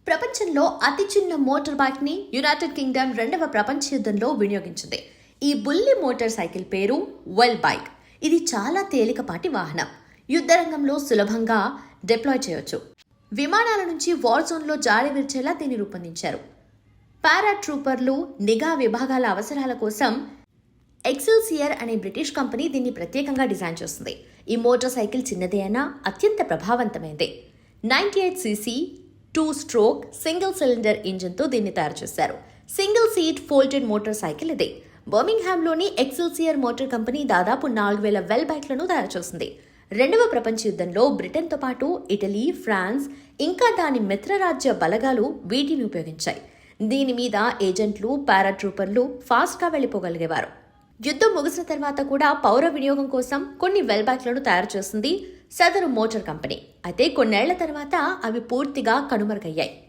ప్రపంచంలో అతి చిన్న మోటార్ బైక్ ని యునైటెడ్ కింగ్డమ్ రెండవ ప్రపంచ యుద్ధంలో వినియోగించింది. ఈ బుల్లి మోటార్ సైకిల్ పేరు వెల్ బైక్. ఇది చాలా తేలికపాటి వాహనం. యుద్ధ రంగంలో సులభంగా డిప్లాయ్ చేయొచ్చు. విమానాల నుంచి వార్ జోన్లో జారి విరిచేలా దీన్ని రూపొందించారు. పారాట్రూపర్లు, నిఘా విభాగాల అవసరాల కోసం ఎక్సెల్సియర్ అనే బ్రిటిష్ కంపెనీ దీన్ని ప్రత్యేకంగా డిజైన్ చేస్తుంది. ఈ మోటార్ సైకిల్ చిన్నదే అయినా అత్యంత ప్రభావవంతమైంది. 98cc 2-స్ట్రోక్ సింగిల్ సిలిండర్ ఇంజిన్తో దీన్ని తయారు చేశారు. Single seat folded motor cycle ఇది. బర్మింగ్హామ్లోని ఎక్సెల్సియర్ మోటార్ కంపెనీ దాదాపు 4000 వెల్ బైక్లను తయారు చేసింది. రెండవ ప్రపంచ యుద్ధంలో బ్రిటన్తో పాటు ఇటలీ, ఫ్రాన్స్ ఇంకా దాని మిత్రరాజ్య బలగాలు వీటిని ఉపయోగించాయి. దీని మీద ఏజెంట్లు, పారాట్రూపర్లు ఫాస్ట్గా వెళ్లిపోగలిగేవారు. యుద్ధం ముగిసిన తర్వాత కూడా పౌర వినియోగం కోసం కొన్ని వెల్ బైక్లను తయారు చేసింది సదరు మోటార్ కంపెనీ. అయితే కొన్నేళ్ల తర్వాత అవి పూర్తిగా కనుమరుగయ్యాయి.